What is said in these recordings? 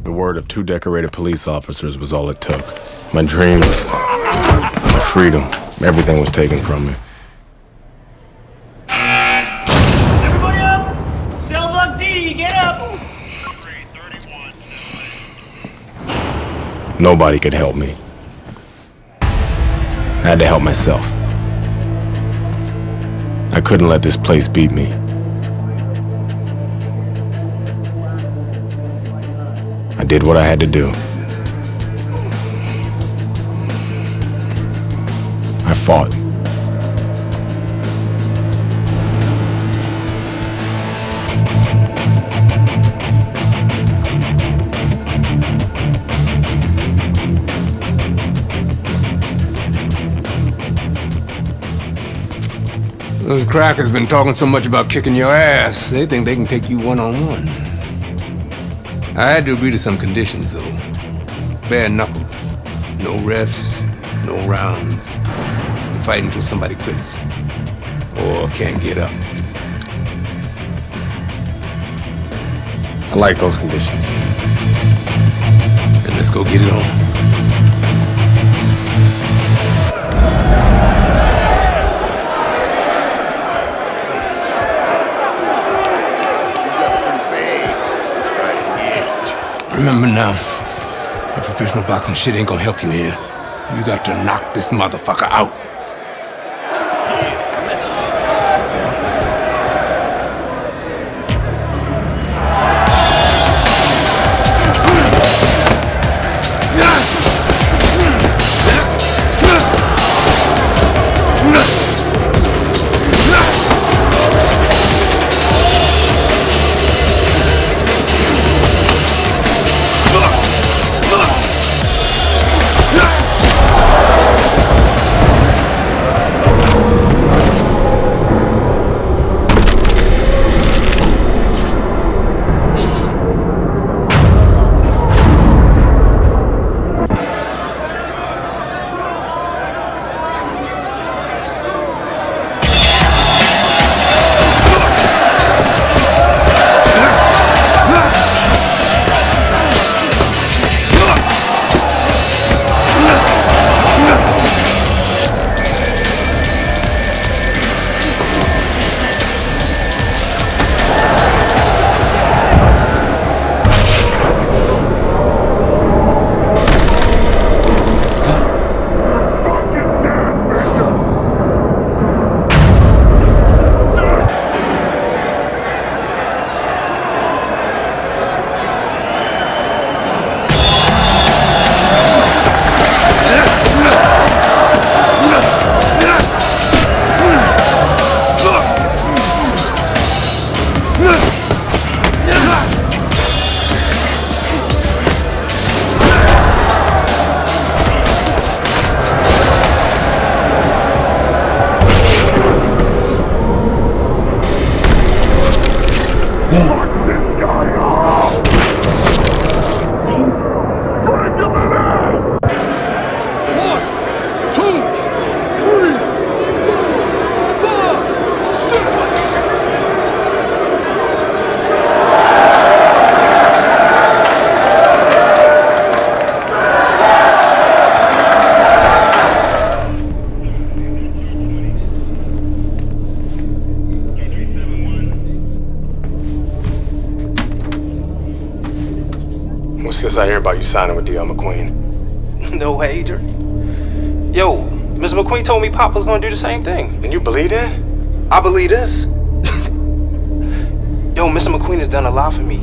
The word of 2 decorated police officers was all it took. My dreams, my freedom, everything was taken from me. Everybody up! Cell block D, get up! Nobody could help me. I had to help myself. I couldn't let this place beat me. I did what I had to do. I fought. Those crackers been talking so much about kicking your ass, they think they can take you one-on-one. I had to agree to some conditions, though. Bare knuckles. No refs, no rounds. You fight until somebody quits. Or can't get up. I like those conditions. And let's go get it on. Remember now, that professional boxing shit ain't gonna help you here. You got to knock this motherfucker out. What's this I hear about you signing with D.L. McQueen? No way, Dre. Yo, Mr. McQueen told me Pop was gonna do the same thing. And you believe that? I believe this. Yo, Mr. McQueen has done a lot for me.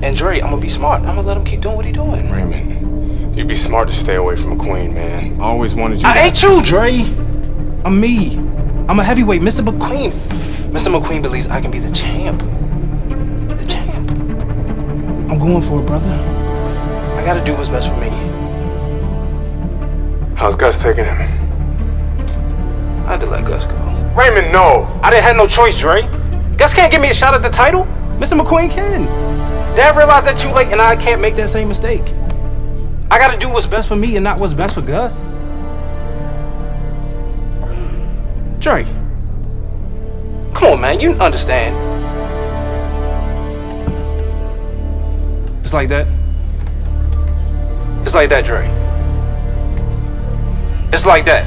And Dre, I'm gonna be smart. I'm gonna let him keep doing what he doing. Raymond, you'd be smart to stay away from McQueen, man. I always wanted you I ain't you, Dre. I'm me. I'm a heavyweight, Mr. McQueen. Mr. McQueen believes I can be the champ. The champ. I'm going for it, brother. I gotta do what's best for me. How's Gus taking him? I had to let Gus go. Raymond, no! I didn't have no choice, Dre. Gus can't give me a shot at the title. Mr. McQueen can. Dad realized that too late, and I can't make that same mistake. I gotta do what's best for me and not what's best for Gus. Dre. Come on, man, you understand. Just like that. It's like that, Dre. It's like that.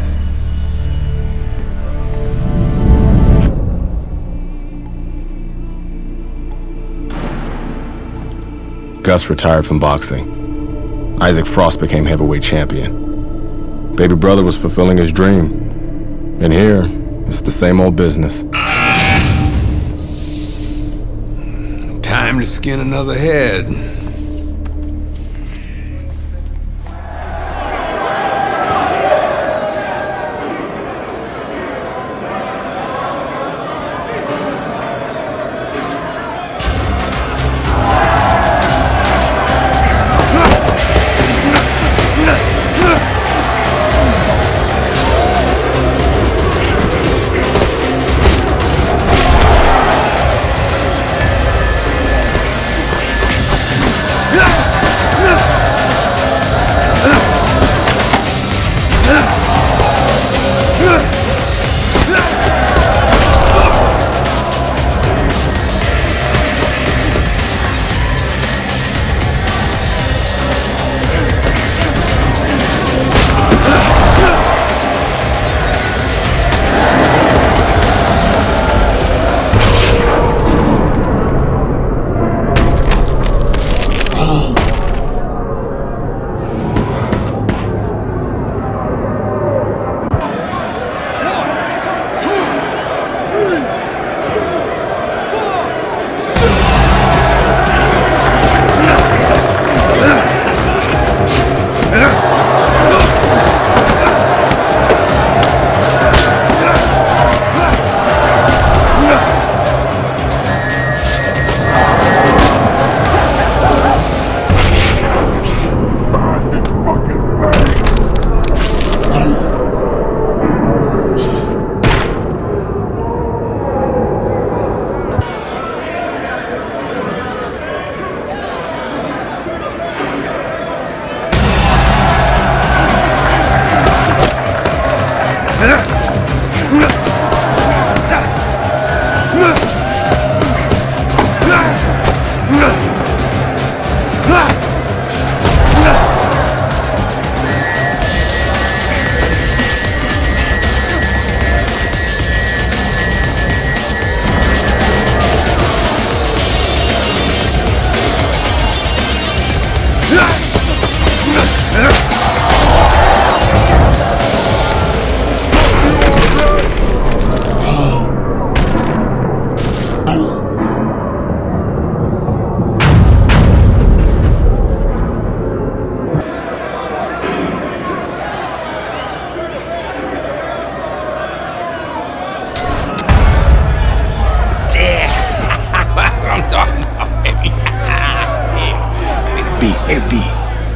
Gus retired from boxing. Isaac Frost became heavyweight champion. Baby brother was fulfilling his dream. And here, it's the same old business. Time to skin another head.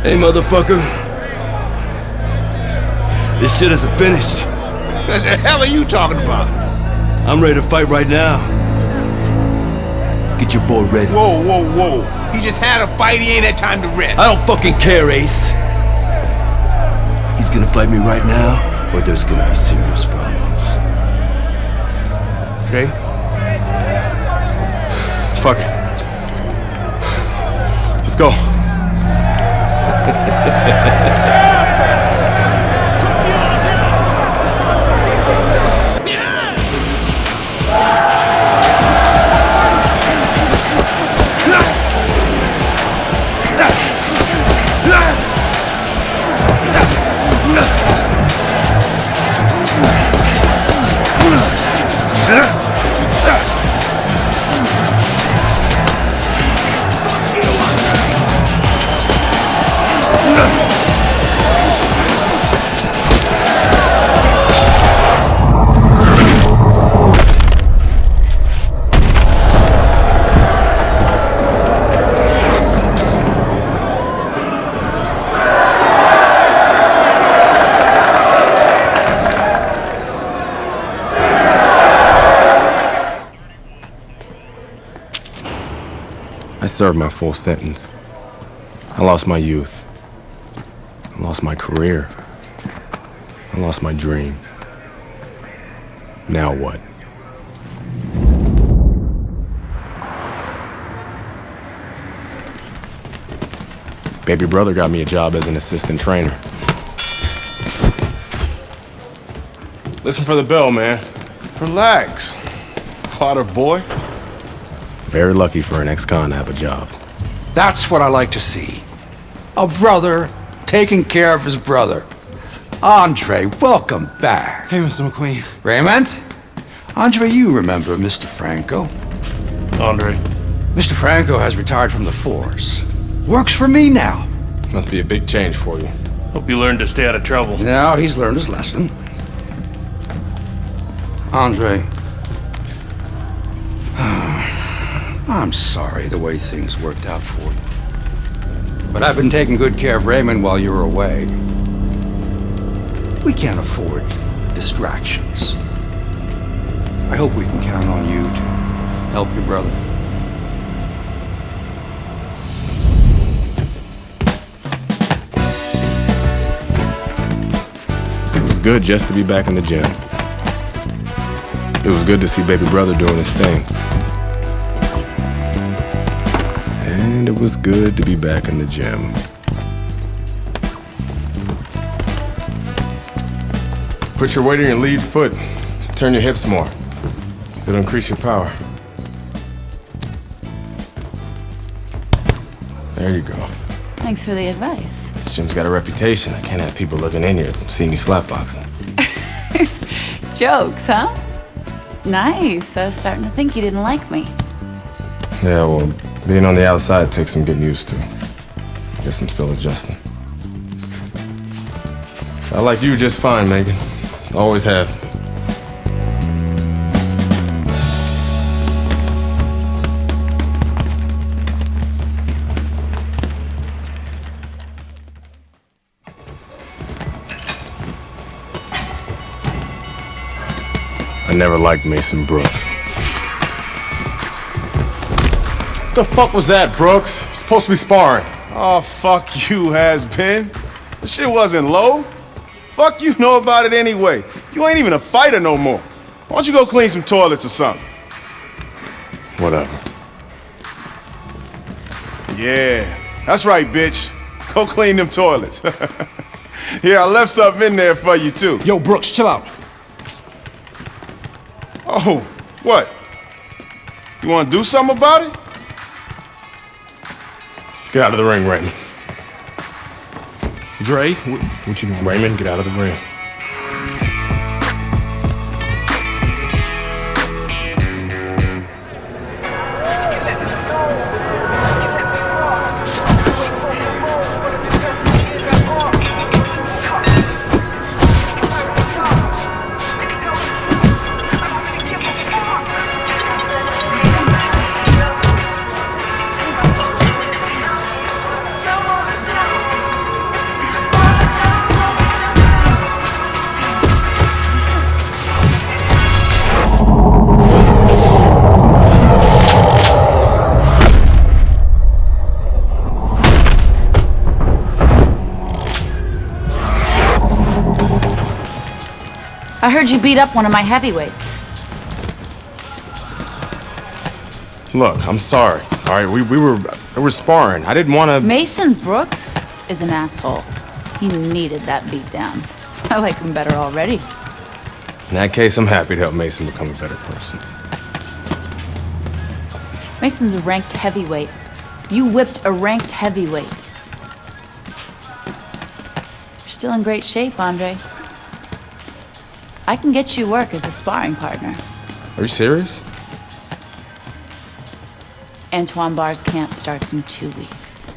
Hey, motherfucker. This shit isn't finished. What the hell are you talking about? I'm ready to fight right now. Get your boy ready. Whoa, whoa, whoa. He just had a fight, he ain't had time to rest. I don't fucking care, Ace. He's gonna fight me right now, or there's gonna be serious problems. Okay? Fuck it. Let's go. I served my full sentence. I lost my youth. I lost my career. I lost my dream. Now what? Baby brother got me a job as an assistant trainer. Listen for the bell, man. Relax. Potter boy. Very lucky for an ex-con to have a job. That's what I like to see. A brother taking care of his brother. Andre, welcome back. Hey, Mr. McQueen. Raymond? Andre, you remember Mr. Franco. Andre. Mr. Franco has retired from the force. Works for me now. Must be a big change for you. Hope you learned to stay out of trouble. Now he's learned his lesson. Andre, I'm sorry the way things worked out for you. But I've been taking good care of Raymond while you were away. We can't afford distractions. I hope we can count on you to help your brother. It was good just to be back in the gym. It was good to see baby brother doing his thing. And it was good to be back in the gym. Put your weight on your lead foot. Turn your hips more. It'll increase your power. There you go. Thanks for the advice. This gym's got a reputation. I can't have people looking in here seeing me slapboxing. Jokes, huh? Nice. I was starting to think you didn't like me. Yeah, well, being on the outside takes some getting used to. Guess I'm still adjusting. I like you just fine, Megan. Always have. I never liked Mason Brooks. What the fuck was that, Brooks? You're supposed to be sparring. Oh, fuck you, has-been. This shit wasn't low. Fuck you know about it anyway. You ain't even a fighter no more. Why don't you go clean some toilets or something? Whatever. Yeah, that's right, bitch. Go clean them toilets. Yeah, I left something in there for you, too. Yo, Brooks, chill out. Oh, what? You want to do something about it? Get out of the ring, Raymond. Dre, what you doing? Raymond, get out of the ring. I heard you beat up one of my heavyweights. Look, I'm sorry. All right, we were sparring. I didn't want to. Mason Brooks is an asshole. He needed that beatdown. I like him better already. In that case, I'm happy to help Mason become a better person. Mason's a ranked heavyweight. You whipped a ranked heavyweight. You're still in great shape, Andre. I can get you work as a sparring partner. Are you serious? Antoine Barr's camp starts in 2 weeks.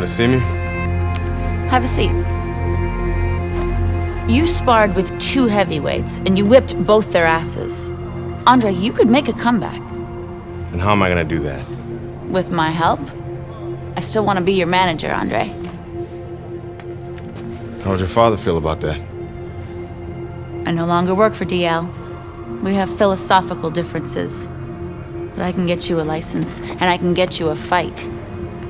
to see me? Have a seat. You sparred with 2 heavyweights, and you whipped both their asses. Andre, you could make a comeback. And how am I gonna do that? With my help? I still want to be your manager, Andre. How would your father feel about that? I no longer work for DL. We have philosophical differences. But I can get you a license, and I can get you a fight.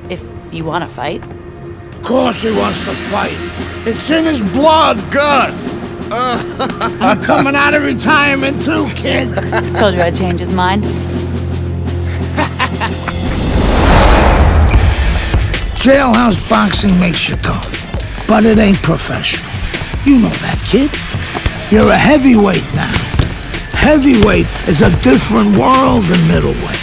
If you want to fight. Of course he wants to fight. It's in his blood. Gus! I'm coming out of retirement too, kid. Told you I'd change his mind. Jailhouse boxing makes you tough, but it ain't professional. You know that, kid. You're a heavyweight now. Heavyweight is a different world than middleweight.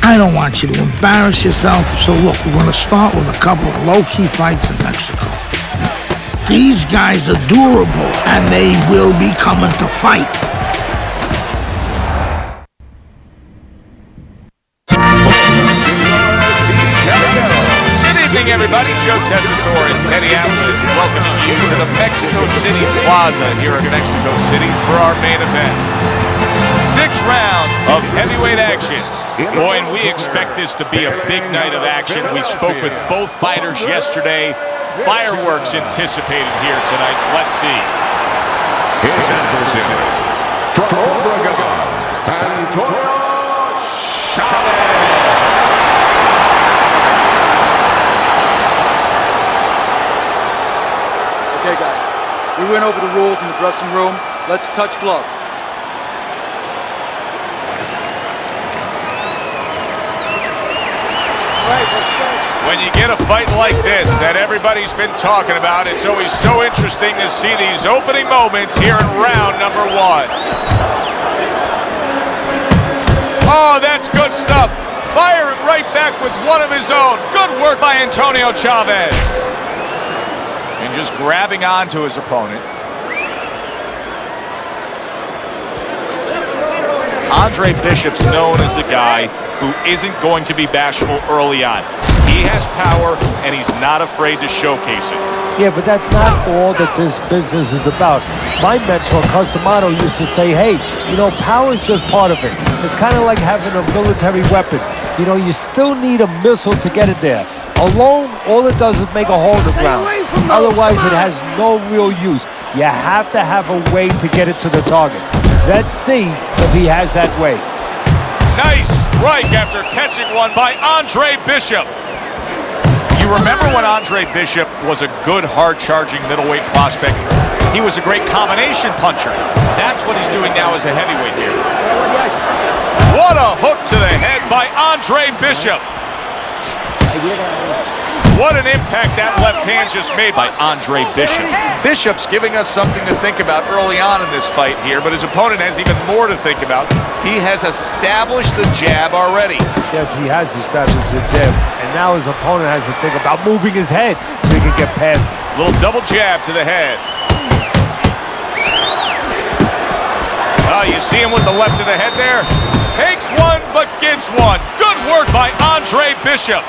I don't want you to embarrass yourself, so look, we're gonna start with a couple of low-key fights in Mexico. These guys are durable, and they will be coming to fight. Good evening, everybody. Joe Tessitore and Teddy Atlas welcoming you to the Mexico City Plaza here in Mexico City for our main event. 6 rounds of heavyweight action. Boy, and we expect this to be a big night of action. We spoke with both fighters yesterday. Fireworks anticipated here tonight. Let's see. His adversary, from Oregon, Antonio Chavez. Okay, guys. We went over the rules in the dressing room. Let's touch gloves. When you get a fight like this that everybody's been talking about, it's always so interesting to see these opening moments here in round number 1. Oh, that's good stuff. Firing right back with one of his own. Good work by Antonio Chavez. And just grabbing onto his opponent. Andre Bishop's known as a guy who isn't going to be bashful early on. He has power, and he's not afraid to showcase it. Yeah, but that's not all that this business is about. My mentor, Customato, used to say, hey, you know, power is just part of it. It's kind of like having a military weapon. You know, you still need a missile to get it there. Alone, all it does is make a hole in the ground. Otherwise, it has no real use. You have to have a way to get it to the target. Let's see if he has that way. Nice strike after catching one by Andre Bishop. You remember when Andre Bishop was a good, hard-charging middleweight prospect? He was a great combination puncher. That's what he's doing now as a heavyweight here. What a hook to the head by Andre Bishop. What an impact that left hand just made by Andre Bishop. Bishop's giving us something to think about early on in this fight here, but his opponent has even more to think about. He has established the jab already. Yes, he has established the jab, and now his opponent has to think about moving his head so he can get past it. Little double jab to the head. You see him with the left to the head there? Takes one, but gives one. Good work by Andre Bishop.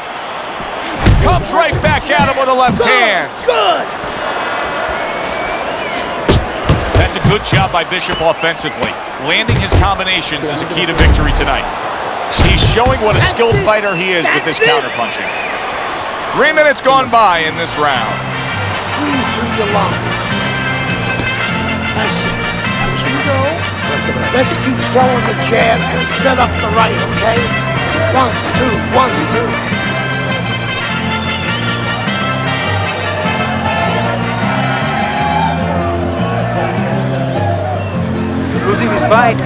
Comes right back at him with a left hand. Good. That's a good job by Bishop offensively. Landing his combinations is a key to victory tonight. He's showing what a skilled fighter he is with this counterpunching. 3 minutes gone by in this round. Breathe through your lungs. That's it. As we go, let's keep throwing the jab and set up the right, okay? 1, 2, 1, 2. Losing this fight,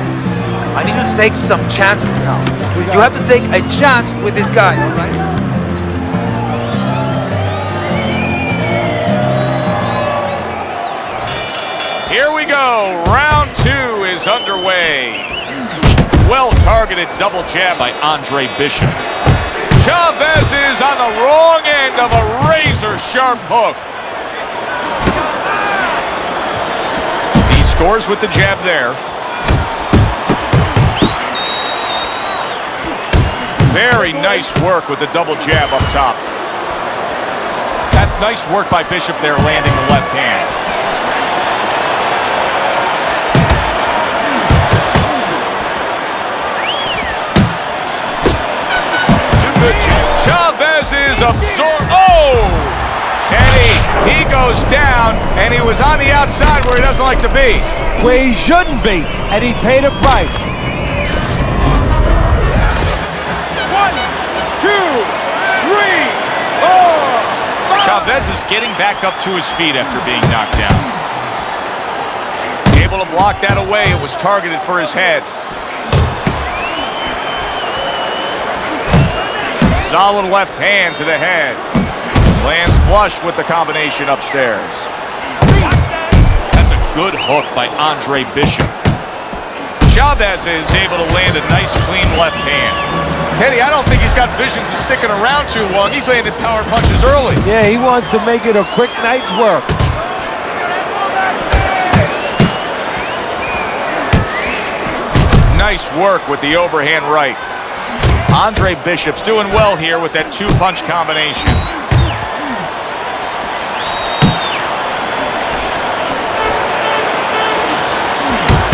I need you to take some chances now. You have to take a chance with this guy, all right? Here we go. Round 2 is underway. Well-targeted double jab by Andre Bishop. Chavez is on the wrong end of a razor-sharp hook. He scores with the jab there. Very nice work with the double jab up top. That's nice work by Bishop there, landing the left hand. Chavez is absorbed. Oh! Teddy, he goes down, and he was on the outside where he doesn't like to be. Where he shouldn't be, and he paid a price. 1, 2, 3, 4, 5. Chavez is getting back up to his feet after being knocked down. Able to block that away. It was targeted for his head. Solid left hand to the head. Lands flush with the combination upstairs. That's a good hook by Andre Bishop. Chavez is able to land a nice, clean left hand. Teddy, I don't think he's got visions of sticking around too long. He's landed power punches early. Yeah, he wants to make it a quick night's work. Nice work with the overhand right. Andre Bishop's doing well here with that two-punch combination.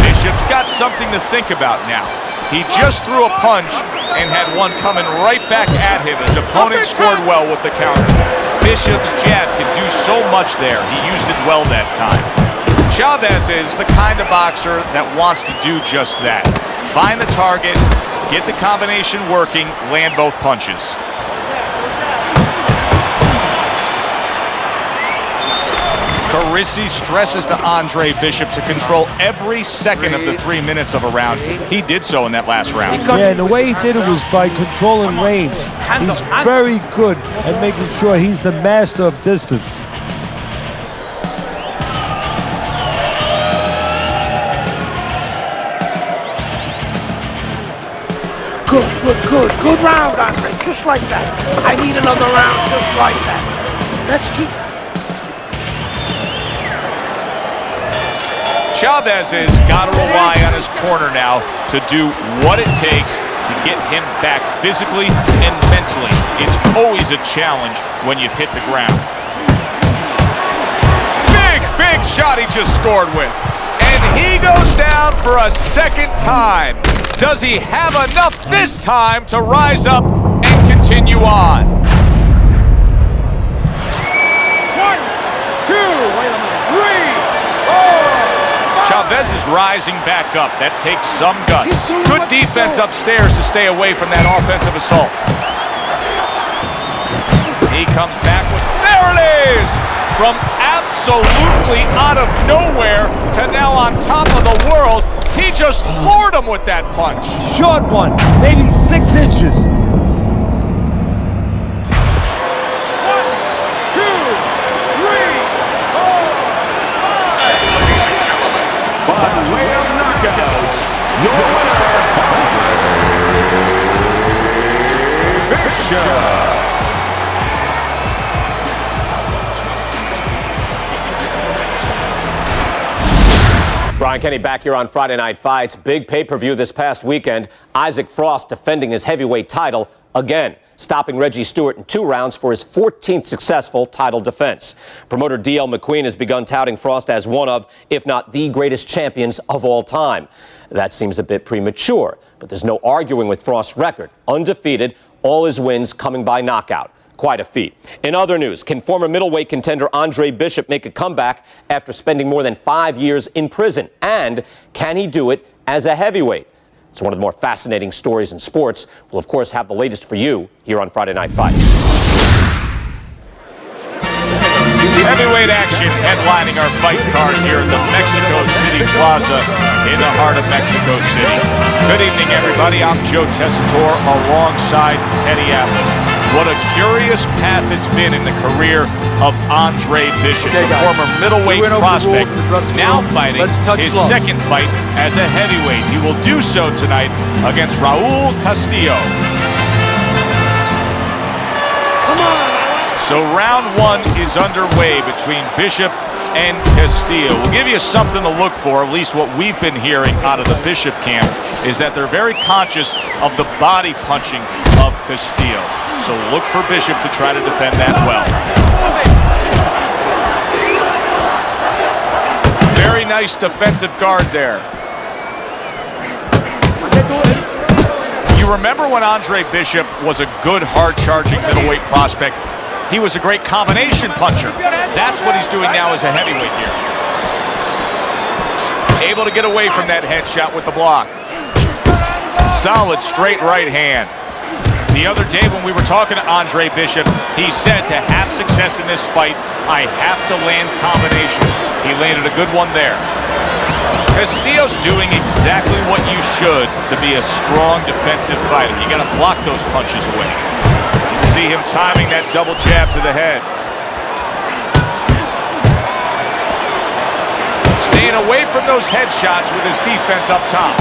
Bishop's got something to think about now. He just threw a punch and had one coming right back at him. His opponent scored well with the counter. Bishop's jab can do so much there. He used it well that time. Chavez is the kind of boxer that wants to do just that. Find the target, get the combination working, land both punches. Carisi stresses to Andre Bishop to control every second of the 3 minutes of a round. He did so in that last round. Yeah, and the way he did it was by controlling range. He's very good at making sure he's the master of distance. Good round, Andre. Just like that. I need another round just like that. Let's keep... Chavez has got to rely on his corner now to do what it takes to get him back physically and mentally. It's always a challenge when you've hit the ground. Big shot he just scored with. And he goes down for a second time. Does he have enough this time to rise up and continue on? 1, 2, 3, 4, 5. Chavez is rising back up. That takes some guts. Good defense upstairs to stay away from that offensive assault. He comes back with, there it is! From absolutely out of nowhere to now on top of the world, he just floored him with that punch. Short one, maybe 6 inches. 1, 2, 3, 4, 5. Ladies and gentlemen, by way of knockouts, your winner, Bishop. Brian Kenny back here on Friday Night Fights. Big pay-per-view this past weekend. Isaac Frost defending his heavyweight title again, stopping Reggie Stewart in 2 rounds for his 14th successful title defense. Promoter D.L. McQueen has begun touting Frost as one of, if not the greatest champions of all time. That seems a bit premature, but there's no arguing with Frost's record. Undefeated, all his wins coming by knockout. Quite a feat. In other news, can former middleweight contender Andre Bishop make a comeback after spending more than 5 years in prison? And can he do it as a heavyweight? It's one of the more fascinating stories in sports. We'll, of course, have the latest for you here on Friday Night Fights. Heavyweight action headlining our fight card here at the Mexico City Plaza in the heart of Mexico City. Good evening, everybody. I'm Joe Tessitore alongside Teddy Atlas. What a curious path it's been in the career of Andre Bishop, the former middleweight prospect, now fighting his second fight as a heavyweight. He will do so tonight against Raul Castillo. So round 1 is underway between Bishop and Castillo. We'll give you something to look for, at least what we've been hearing out of the Bishop camp, is that they're very conscious of the body punching of Castillo. So look for Bishop to try to defend that well. nice defensive guard there. You remember when Andre Bishop was a good, hard-charging middleweight prospect? He was a great combination puncher. That's what he's doing now as a heavyweight here. Able to get away from that headshot with the block. Solid straight right hand. The other day when we were talking to Andre Bishop, he said to have success in this fight, I have to land combinations. He landed a good one there. Castillo's doing exactly what you should to be a strong defensive fighter. You got to block those punches away. See him timing that double jab to the head. Staying away from those headshots with his defense up top.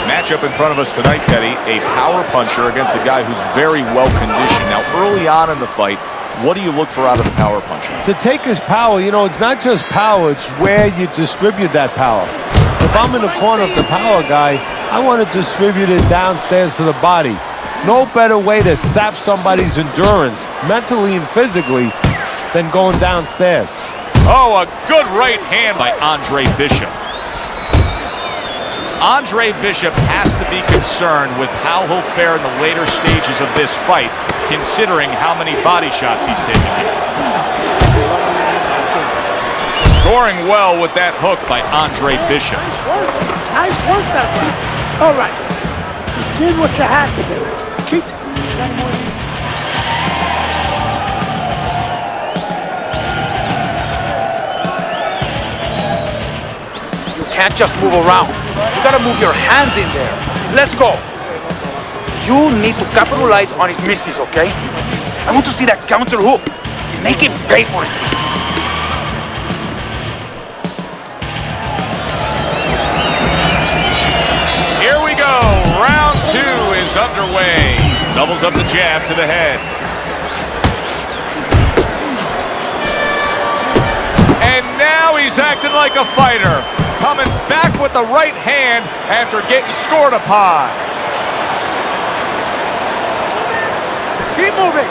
Matchup in front of us tonight, Teddy, a power puncher against a guy who's very well conditioned. Now, early on in the fight, what do you look for out of the power puncher? To take his power, you know, it's not just power, it's where you distribute that power. If I'm in the corner of the power guy, I want to distribute it downstairs to the body. No better way to sap somebody's endurance, mentally and physically, than going downstairs. Oh, a good right hand by Andre Bishop. Andre Bishop has to be concerned with how he'll fare in the later stages of this fight, considering how many body shots he's taking here. Scoring well with that hook by Andre Bishop. Nice work, that one. All right. You did what you had to do. Keep. You can't just move around. You gotta move your hands in there. Let's go. You need to capitalize on his misses, okay? I want to see that counter hook. Make him pay for his misses. Here we go. Round 2 is underway. Doubles up the jab to the head. And now he's acting like a fighter. Coming back with the right hand after getting scored upon. Keep moving.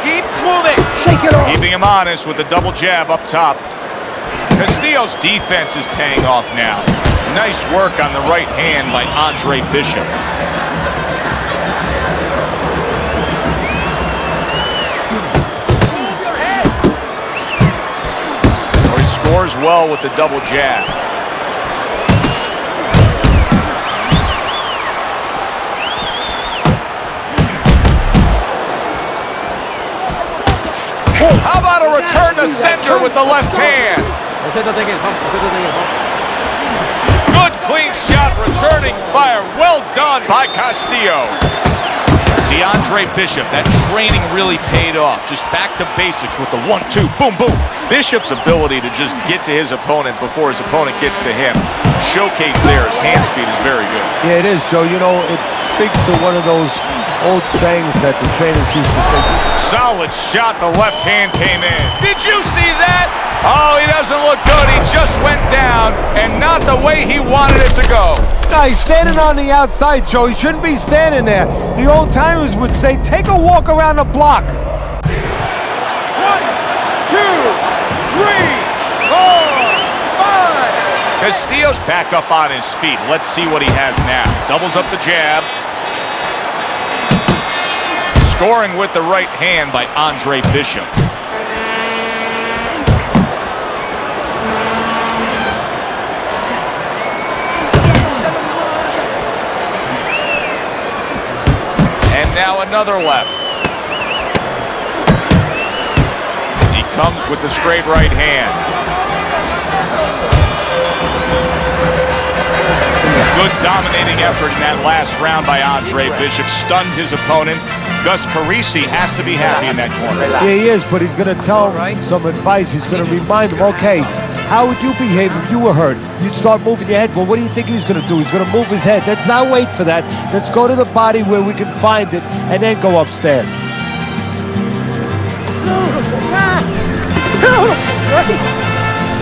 Keep moving. Shake it off. Keeping him honest with the double jab up top. Castillo's defense is paying off now. Nice work on the right hand by Andre Bishop. Scores well with the double jab. How about a return to center with the left hand? Good clean shot, returning fire. Well done by Castillo. See, Andre Bishop, that training really paid off. Just back to basics with the 1-2, boom, boom. Bishop's ability to just get to his opponent before his opponent gets to him. Showcase there, his hand speed is very good. Yeah, it is, Joe. You know, it speaks to one of those old sayings that the trainers used to say. Solid shot, the left hand came in. Did you see that? Oh, he doesn't look good. He just went down, and not the way he wanted it to go. No, he's standing on the outside, Joe. He shouldn't be standing there. The old timers would say, take a walk around the block. 1, 2, 3, 4, 5. Castillo's back up on his feet. Let's see what he has now. Doubles up the jab. Scoring with the right hand by Andre Bishop. And now another left. He comes with the straight right hand. Good dominating effort in that last round by Andre Bishop. Stunned his opponent. Gus Carisi has to be happy in that corner. Yeah, he is, but he's going to tell some advice. He's going to remind him, okay, how would you behave if you were hurt? You'd start moving your head. Well, what do you think he's going to do? He's going to move his head. Let's not wait for that. Let's go to the body where we can find it and then go upstairs.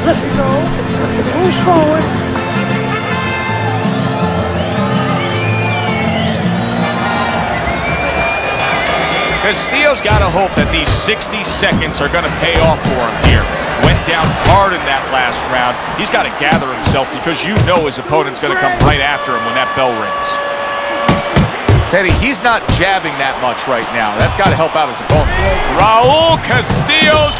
Let's go. Who's forward? Castillo's got to hope that these 60 seconds are going to pay off for him here. Went down hard in that last round. He's got to gather himself because you know his opponent's going to come right after him when that bell rings. Teddy, he's not jabbing that much right now. That's got to help out his opponent. Raul Castillo's,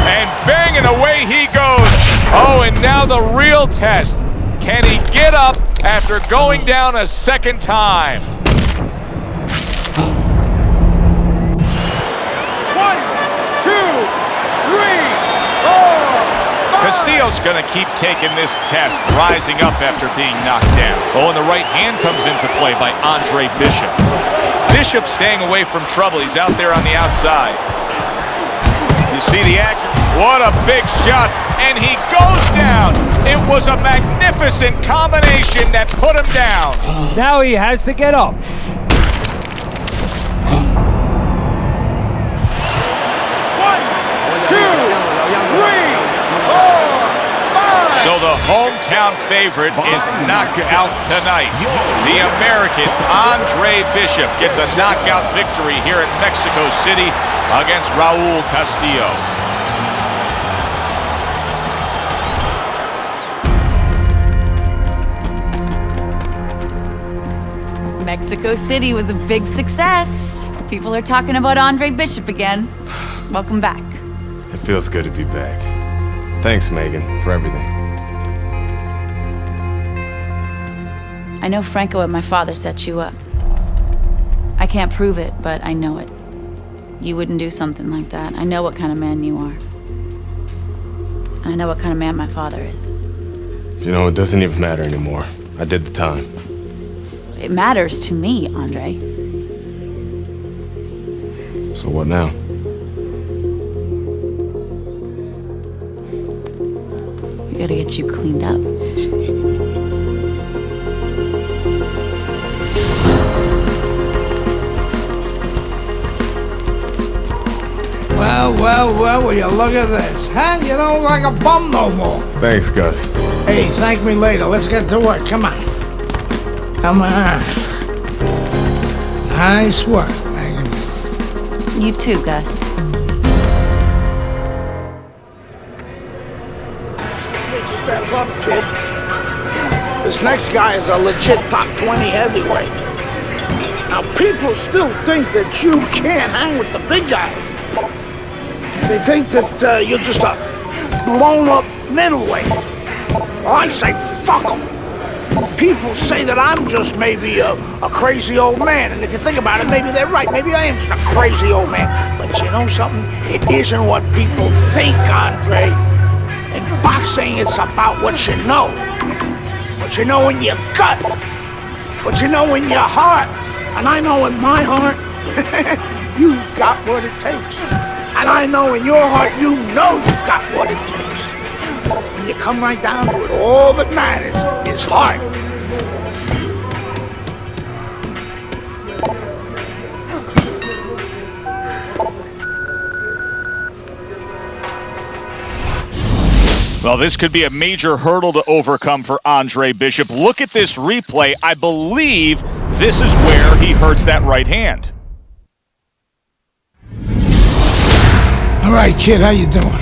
and banging away he goes. Oh, and now the real test. Can he get up after going down a second time? 1, 2, 3, 4, 5. Castillo's going to keep taking this test, rising up after being knocked down. Oh, and the right hand comes into play by Andre Bishop. Bishop staying away from trouble. He's out there on the outside. You see the action. What a big shot, and he goes down. It was a magnificent combination that put him down. Now he has to get up. So the hometown favorite is knocked out tonight. The American Andre Bishop gets a knockout victory here in Mexico City against Raul Castillo. Mexico City was a big success. People are talking about Andre Bishop again. Welcome back. It feels good to be back. Thanks, Megan, for everything. I know Franco and my father set you up. I can't prove it, but I know it. You wouldn't do something like that. I know what kind of man you are. And I know what kind of man my father is. You know, it doesn't even matter anymore. I did the time. It matters to me, Andre. So what now? We gotta get you cleaned up. Well, will you look at this, huh? You don't look like a bum no more. Thanks, Gus. Hey, thank me later. Let's get to work. Come on. Come on. Nice work, Megan. You too, Gus. Step up, kid. This next guy is a legit top 20 heavyweight. Now, people still think that you can't hang with the big guys. They think that you're just a blown-up middleweight. Well, I say, fuck them. People say that I'm just maybe a crazy old man, and if you think about it, maybe they're right. Maybe I am just a crazy old man. But you know something? It isn't what people think, Andre. In boxing, it's about what you know. What you know in your gut. What you know in your heart. And I know in my heart, you got what it takes. And I know in your heart, you know you've got what it takes. When you come right down to it, all that matters is heart. Well, this could be a major hurdle to overcome for Andre Bishop. Look at this replay. I believe this is where he hurts that right hand. All right, kid, how you doing?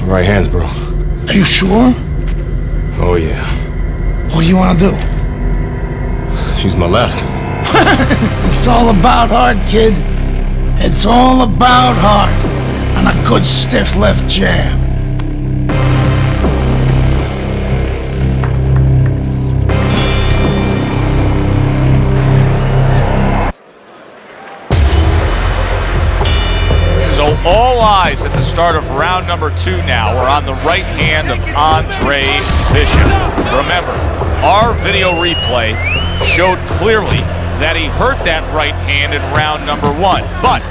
Right hands, bro. Are you sure? Oh, yeah. What do you want to do? Use my left. It's all about heart, kid. It's all about heart. And a good stiff left jab. So all eyes at the start of round number 2 now are on the right hand of Andre Bishop. Remember, our video replay showed clearly that he hurt that right hand in round number 1. But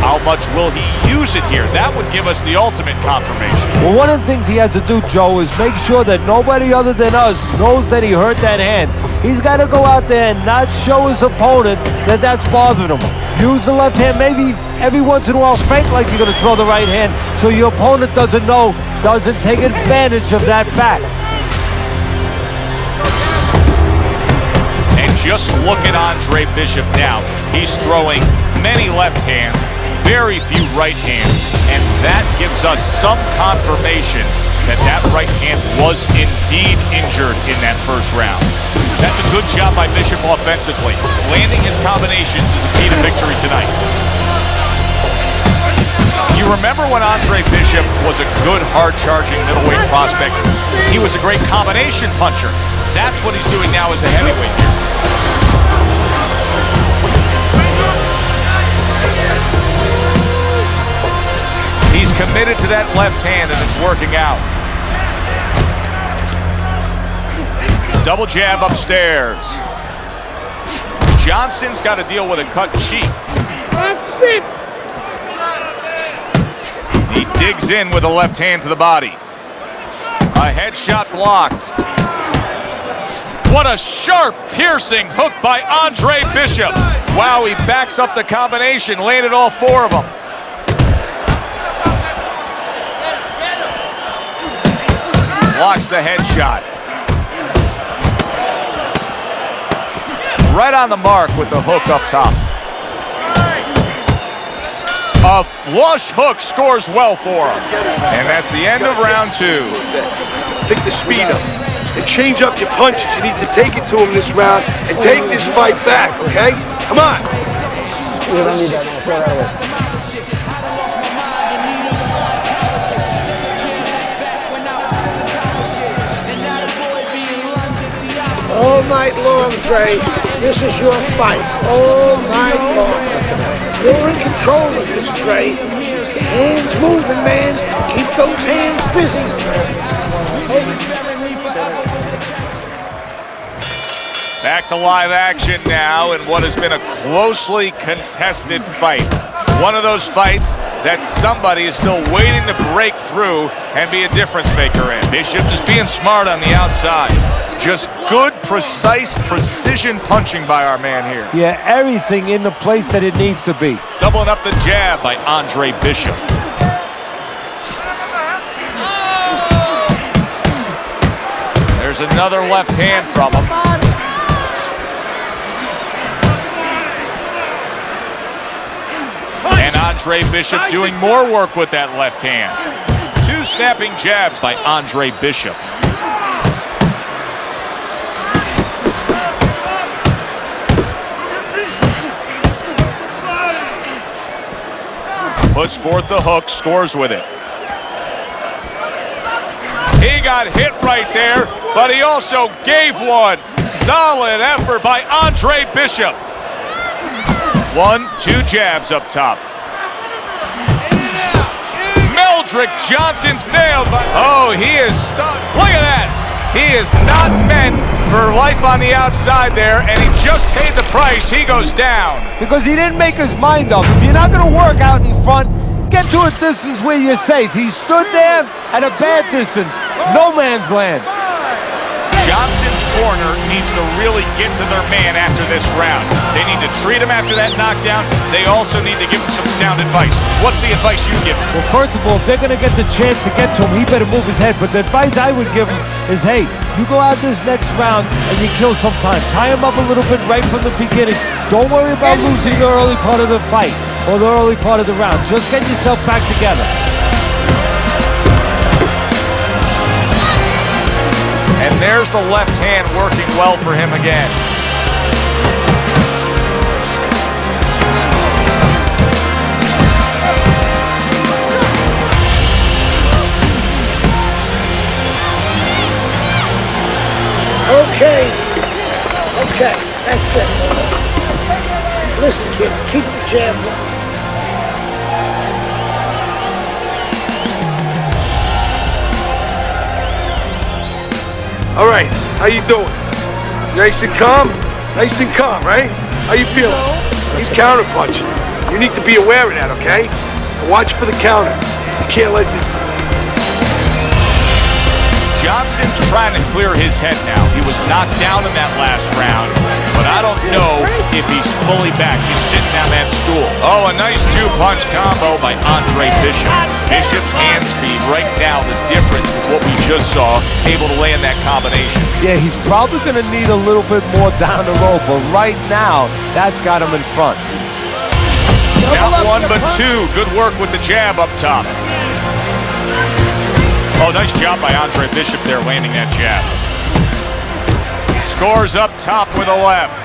how much will he use it here? That would give us the ultimate confirmation. Well, one of the things he has to do, Joe, is make sure that nobody other than us knows that he hurt that hand. He's got to go out there and not show his opponent that that's bothering him. Use the left hand, maybe every once in a while fake like you're going to throw the right hand so your opponent doesn't know, doesn't take advantage of that fact. just look at Andre Bishop now. He's throwing many left hands, very few right hands, and that gives us some confirmation that that right hand was indeed injured in that first round. That's a good job by Bishop offensively. Landing his combinations is a key to victory tonight. You remember when Andre Bishop was a good, hard-charging middleweight prospect? He was a great combination puncher. That's what he's doing now as a heavyweight here. He's committed to that left hand, and it's working out. Double jab upstairs. Johnson's got to deal with a cut cheek. That's it. He digs in with a left hand to the body. A headshot blocked. What a sharp, piercing hook by Andre Bishop. Wow, he backs up the combination, landed all four of them. Blocks the headshot. Right on the mark with the hook up top. A flush hook scores well for him. And that's the end of round two. Pick the speed up and change up your punches. You need to take it to him this round and take this fight back, okay? Come on. You don't need that, man. Throw that away. All night long, Trey. This is your fight. All night long. You're in control of this, Trey. Hands moving, man. Keep those hands busy. Back to live action now in what has been a closely contested fight. One of those fights that somebody is still waiting to break through and be a difference maker in. Bishop just being smart on the outside. Just good, precise, precision punching by our man here. Yeah, everything in the place that it needs to be. Doubling up the jab by Andre Bishop. There's another left hand from him. And Andre Bishop doing more work with that left hand. Two snapping jabs by Andre Bishop. Puts forth the hook, scores with it. He got hit right there, but he also gave one. Solid effort by Andre Bishop. 1-2 jabs up top. Meldrick Johnson's nailed by... Oh, he is stunned. Look at that. He is not meant for life on the outside there, and he just paid the price. He goes down. Because he didn't make his mind up. If you're not going to work out in front, get to a distance where you're safe. He stood there at a bad distance. No man's land. Johnson's corner needs to really get to their man after this round. They need to treat him after that knockdown. They also need to give him some sound advice. What's the advice you give him? Well, first of all, if they're going to get the chance to get to him, he better move his head. But the advice I would give him is, hey, you go out this next round and you kill some time. Tie him up a little bit right from the beginning. Don't worry about losing the early part of the fight or the early part of the round. Just get yourself back together. And there's the left hand working well for him again. Okay, that's it. Listen, kid, keep the jab going. All right, how you doing? Nice and calm? Nice and calm, right? How you feeling? He's counter-punching. You need to be aware of that, okay? And watch for the counter. You can't let this... Johnson's trying to clear his head now. He was knocked down in that last round, but I don't know if he's fully back. He's sitting down that stool. Oh, a nice two-punch combo by Andre Bishop. Bishop's hand speed right now, the difference with what we just saw, able to land that combination. Yeah, he's probably going to need a little bit more down the road, but right now, that's got him in front. Not one, but two. Good work with the jab up top. Oh, nice job by Andre Bishop there, landing that jab. Scores up top with a left.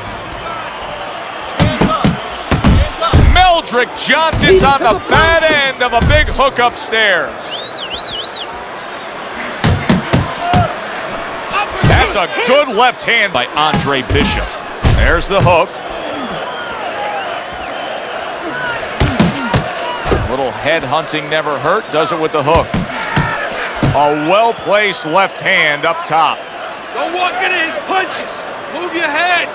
Meldrick Johnson's on the bad end of a big hook upstairs. That's a good left hand by Andre Bishop. There's the hook. Little head hunting never hurt, does it with the hook. A well-placed left hand up top. Don't walk into his punches. Move your head.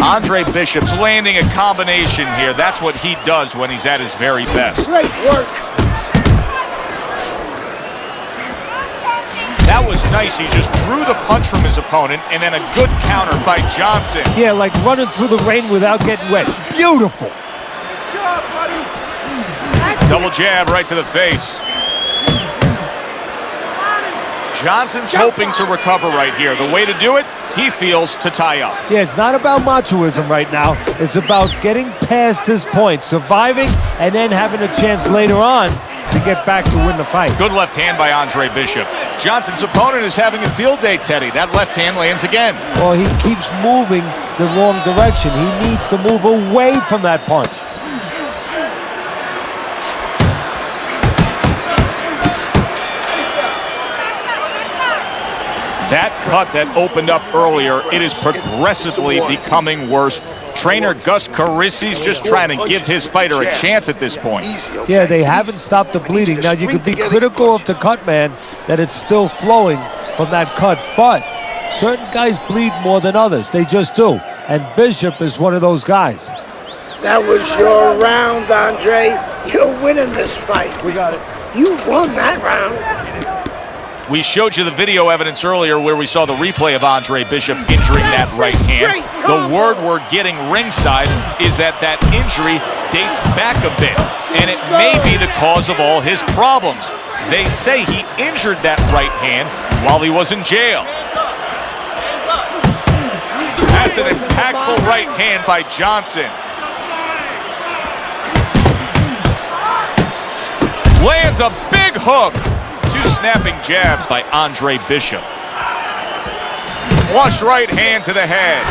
Andre Bishop's landing a combination here. That's what he does when he's at his very best. Great work. That was nice. He just drew the punch from his opponent, and then a good counter by Johnson. Yeah, like running through the rain without getting wet. Beautiful. Good job, buddy. Double jab right to the face. Johnson's hoping to recover right here. The way to do it, he feels, to tie up. Yeah, it's not about machoism right now. It's about getting past this point, surviving, and then having a chance later on to get back to win the fight. Good left hand by Andre Bishop. Johnson's opponent is having a field day, Teddy. That left hand lands again. Well, he keeps moving the wrong direction. He needs to move away from that punch. That cut that opened up earlier, it is progressively becoming worse. Trainer Gus Carisi's just trying to give his fighter a chance at this point. Yeah, they haven't stopped the bleeding. Now, you could be critical of the cut man, that it's still flowing from that cut, but certain guys bleed more than others. They just do. And Bishop is one of those guys. That was your round, Andre. You're winning this fight. We got it. You won that round. We showed you the video evidence earlier where we saw the replay of Andre Bishop injuring that right hand. The word we're getting ringside is that that injury dates back a bit, and it may be the cause of all his problems. They say he injured that right hand while he was in jail. That's an impactful right hand by Johnson. Lands a big hook. Snapping jabs by Andre Bishop. Flush right hand to the head.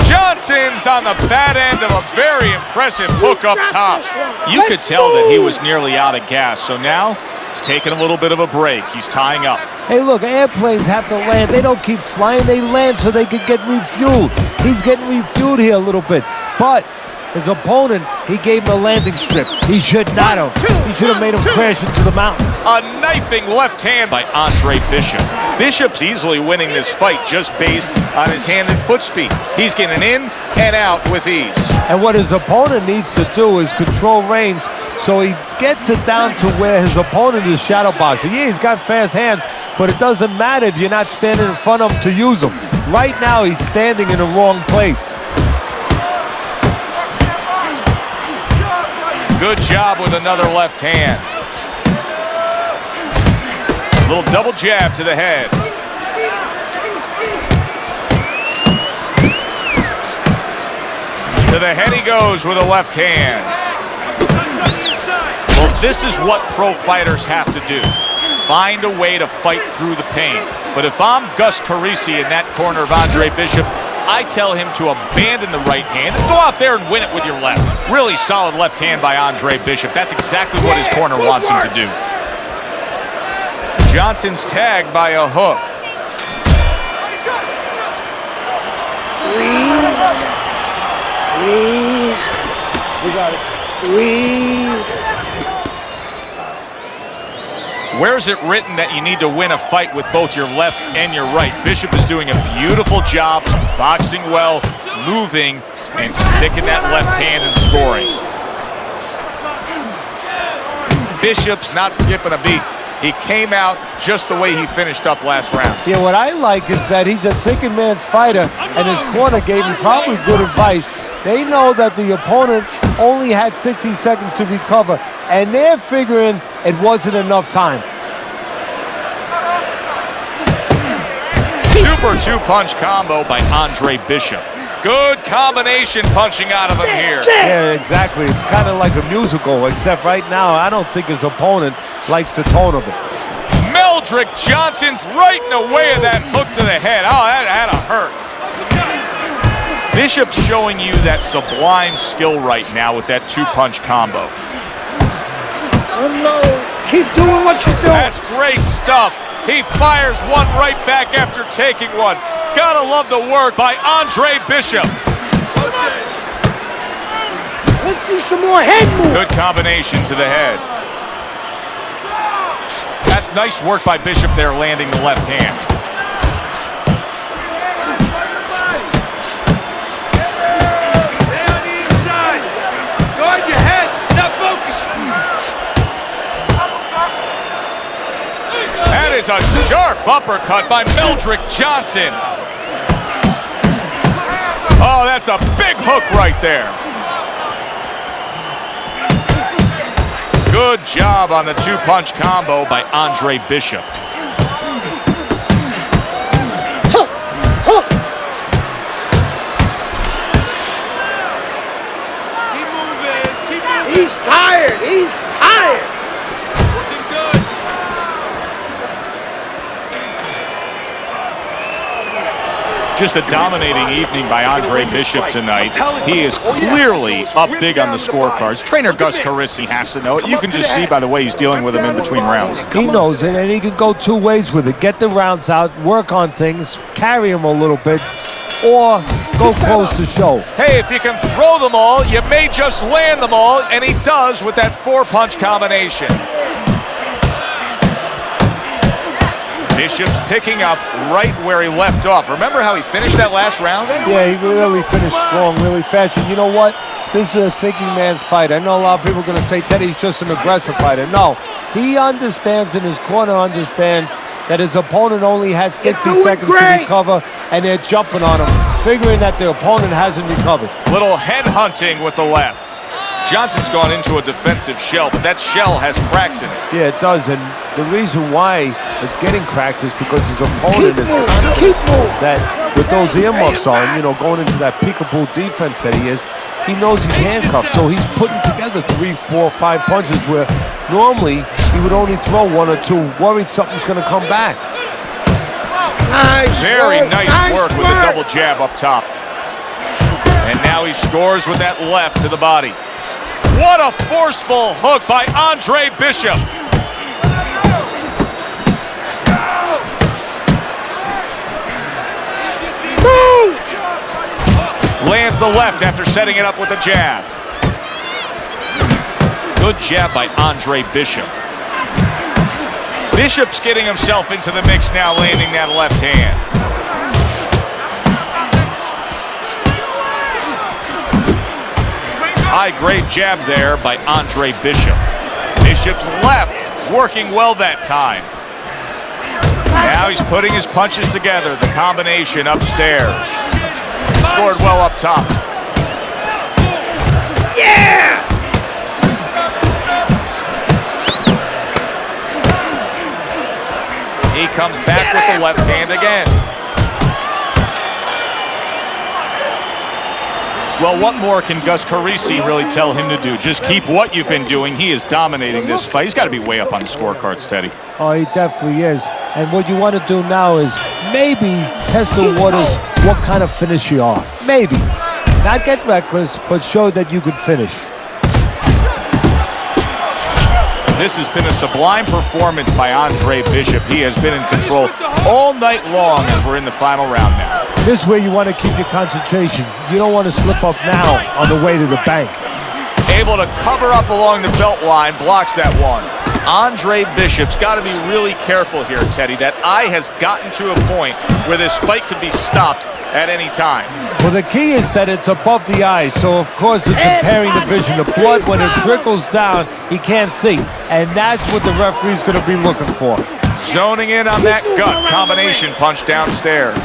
Johnson's on the bad end of a very impressive hook up top. You could tell that he was nearly out of gas, so now he's taking a little bit of a break. He's tying up. Hey, look, airplanes have to land. They don't keep flying. They land so they can get refueled. He's getting refueled here a little bit, but his opponent, he gave him a landing strip. He should not have. He should have made him crash into the mountains. A knifing left hand by Andre Bishop. Bishop's easily winning this fight just based on his hand and foot speed. He's getting in and out with ease. And what his opponent needs to do is control range so he gets it down to where his opponent is shadow boxing. Yeah, he's got fast hands, but it doesn't matter if you're not standing in front of him to use them. Right now, he's standing in the wrong place. Good job with another left hand. Little double jab to the head. To the head he goes with a left hand. Well, this is what pro fighters have to do. Find a way to fight through the pain. But if I'm Gus Carisi in that corner of Andre Bishop, I tell him to abandon the right hand and go out there and win it with your left. Really solid left hand by Andre Bishop. That's exactly what his corner wants him to do. Johnson's tagged by a hook. Breathe. We got it. Breathe. Where's it written that you need to win a fight with both your left and your right? Bishop is doing a beautiful job, boxing well, moving, and sticking that left hand and scoring. Bishop's not skipping a beat. He came out just the way he finished up last round. Yeah, what I like is that he's a thinking man's fighter, and his corner gave him probably good advice They know that the opponent only had 60 seconds to recover, and they're figuring it wasn't enough time. Super two-punch combo by Andre Bishop. Good combination punching out of him here. Yeah, exactly. It's kind of like a musical, except right now, I don't think his opponent likes the tone of it. Meldrick Johnson's right in the way of that hook to the head. Oh, that had to hurt. Bishop's showing you that sublime skill right now with that two-punch combo. Oh no, keep doing what you're doing. That's great stuff. He fires one right back after taking one. Gotta love the work by Andre Bishop. Let's see some more head move. Good combination to the head. That's nice work by Bishop there, landing the left hand. Stay on the inside. Guard your head. Now focus. That is a sharp uppercut by Meldrick Johnson. Oh, that's a big hook right there. Good job on the two-punch combo by Andre Bishop. Keep moving. Keep moving. He's tired. He's tired. Looking good. Just a dominating evening by Andre Bishop tonight. He is clearly up big on the scorecards. Trainer Gus Carisi has to know it. You can just see by the way he's dealing with him in between rounds. He knows it, and he can go two ways with it. Get the rounds out, work on things, carry him a little bit, or go close to show. Hey, if you can throw them all, you may just land them all, and he does with that four-punch combination. Bishop's picking up right where he left off. Remember how he finished that last round? Yeah, he really finished strong, really fast. And you know what? This is a thinking man's fight. I know a lot of people are going to say Teddy's just an aggressive fighter. No, he understands, and his corner understands that his opponent only had 60 seconds to recover, and they're jumping on him, figuring that the opponent hasn't recovered. Little head hunting with the left. Johnson's gone into a defensive shell, but that shell has cracks in it. Yeah, it does, and the reason why it's getting cracked is because his opponent is confident that with those earmuffs on, you know, going into that peekaboo defense that he is, he knows he's handcuffed, so he's putting together 3, 4, 5 punches where normally he would only throw 1 or 2, worried something's going to come back. Very nice work with the double jab up top. And now he scores with that left to the body. What a forceful hook by Andre Bishop. Lands the left after setting it up with a jab. Good jab by Andre Bishop. Bishop's getting himself into the mix now, landing that left hand. High grade jab there by Andre Bishop. Bishop's left working well that time. Now he's putting his punches together. The combination upstairs. Scored well up top. Yeah! He comes back with the left hand again. Well, what more can Gus Carisi really tell him to do? Just keep what you've been doing. He is dominating this fight. He's got to be way up on the scorecards, Teddy. Oh, he definitely is. And what you want to do now is maybe test the waters what kind of finish you are. Maybe. Not get reckless, but show that you could finish. This has been a sublime performance by Andre Bishop. He has been in control all night long as we're in the final round now. This is where you want to keep your concentration. You don't want to slip up now on the way to the bank. Able to cover up along the belt line, blocks that one. Andre Bishop's got to be really careful here, Teddy. That eye has gotten to a point where this fight could be stopped at any time. Well, the key is that it's above the eye, so of course it's impairing the vision. The blood, when it trickles down, he can't see, and that's what the referee's going to be looking for. Zoning in on that gut combination punch downstairs.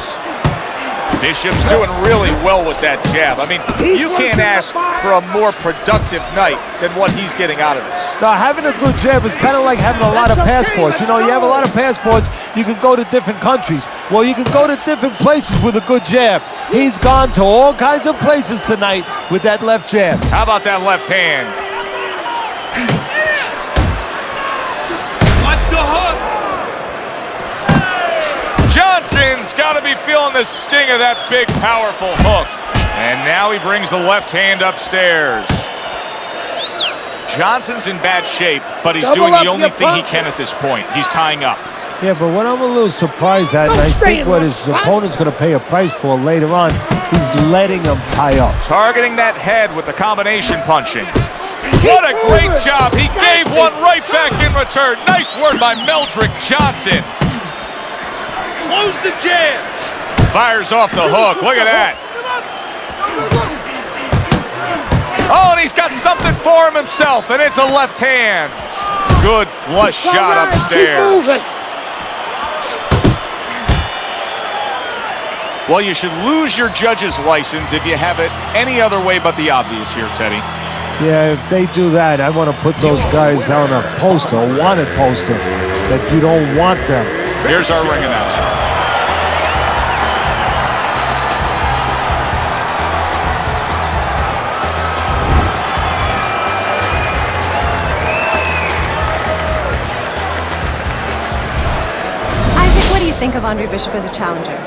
Bishop's doing really well with that jab. I mean, you can't ask for a more productive night than what he's getting out of this. Now, having a good jab is kind of like having a lot of passports. You know, you have a lot of passports, you can go to different countries. Well, you can go to different places with a good jab. He's gone to all kinds of places tonight with that left jab. How about that left hand? Watch the hook. Johnson's got to be feeling the sting of that big, powerful hook. And now he brings the left hand upstairs. Johnson's in bad shape, but he's doing the only thing he can at this point. He's tying up. Yeah, but what I'm a little surprised at, and I think what his opponent's going to pay a price for later on, he's letting him tie up. Targeting that head with the combination punching. What a great job. He gave one right back in return. Nice work by Meldrick Johnson. Close the jab. Fires off the hook. Look at that. Oh, and he's got something for him himself, and it's a left hand. Good flush shot upstairs. Well, you should lose your judge's license if you have it any other way but the obvious here, Teddy. Yeah, if they do that, I want to put those guys on a poster, a wanted poster, that you don't want them. Here's our ring announcer. Isaac, what do you think of Andre Bishop as a challenger?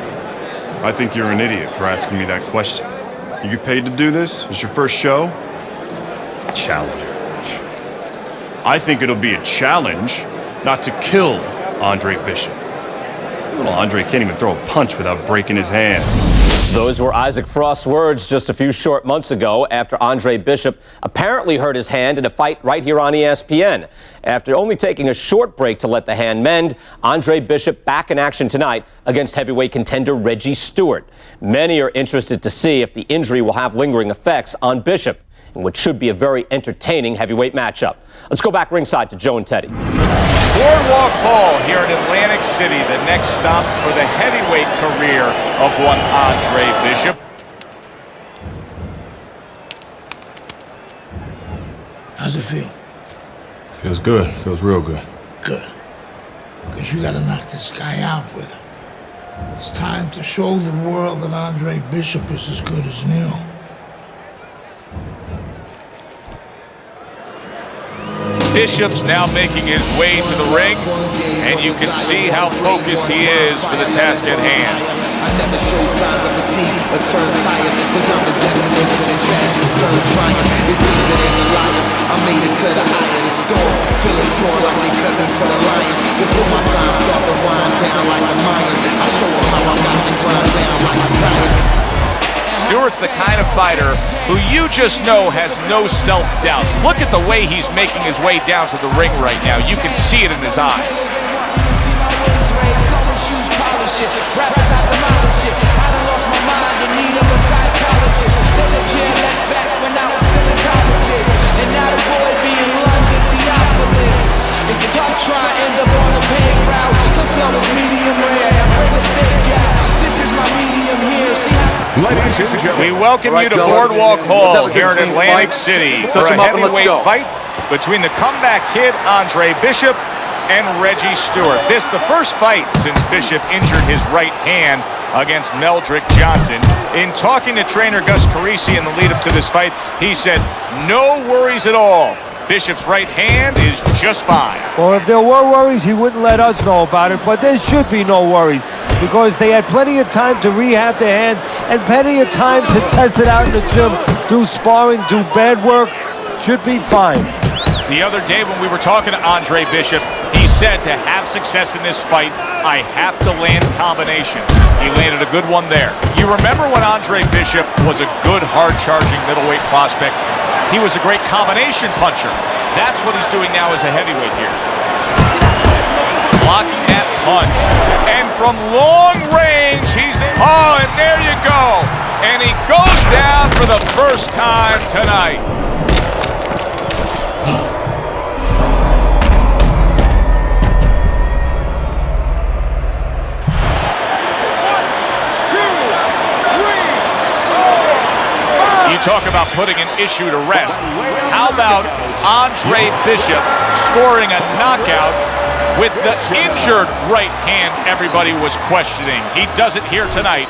I think you're an idiot for asking me that question. You get paid to do this? It's your first show? Challenger. I think it'll be a challenge not to kill Andre Bishop. Little Andre can't even throw a punch without breaking his hand. Those were Isaac Frost's words just a few short months ago after Andre Bishop apparently hurt his hand in a fight right here on ESPN. After only taking a short break to let the hand mend, Andre Bishop back in action tonight against heavyweight contender Reggie Stewart. Many are interested to see if the injury will have lingering effects on Bishop, in what should be a very entertaining heavyweight matchup. Let's go back ringside to Joe and Teddy. Boardwalk Hall here in Atlantic City, the next stop for the heavyweight career of one Andre Bishop. How's it feel? Feels good. Feels real good. Good. Because you gotta knock this guy out with him. It's time to show the world that Andre Bishop is as good as new. Bishop's now making his way to the ring, and you can see how focused he is for the task at hand. I never show signs of fatigue or turn tired, cause I'm the definition of tragedy turned triumph. It's David and Goliath, I made it to the eye of the storm, feeling torn like they fed me to the lions. Before my time start to wind down like the Mayans, I show them how I got to grind down like a science. Stewart's the kind of fighter who you just know has no self-doubts. Look at the way he's making his way down to the ring right now. You can see it in his eyes. Ladies and gentlemen, we welcome you to Boardwalk Hall here in Atlantic City for a heavyweight fight between the comeback kid Andre Bishop and Reggie Stewart. This the first fight since Bishop injured his right hand against Meldrick Johnson. In talking to trainer Gus Carisi in the lead up to this fight, he said, no worries at all. Bishop's right hand is just fine. Well, if there were worries, he wouldn't let us know about it, but there should be no worries because they had plenty of time to rehab their hand and plenty of time to test it out in the gym, do sparring, do bad work. Should be fine. The other day when we were talking to Andre Bishop, he said to have success in this fight, I have to land combinations. He landed a good one there. You remember when Andre Bishop was a good, hard-charging middleweight prospect? He was a great combination puncher. That's what he's doing now as a heavyweight here. Blocking that punch. And from long range, he's in. Oh, and there you go. And he goes down for the first time tonight. talk about putting an issue to rest. How about Andre Bishop scoring a knockout with the injured right hand everybody was questioning? He does it here tonight.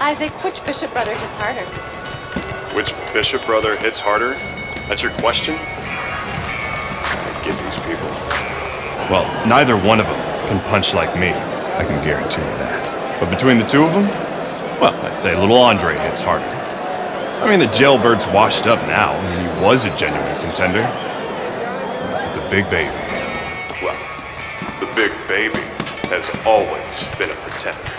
Isaac, which Bishop brother hits harder? Which Bishop brother hits harder? That's your question? I get these people. Well, neither one of them can punch like me. I can guarantee you that. But between the two of them, well, I'd say little Andre hits harder. I mean, the jailbird's washed up now. I mean, he was a genuine contender. But the big baby, well, the big baby has always been a pretender.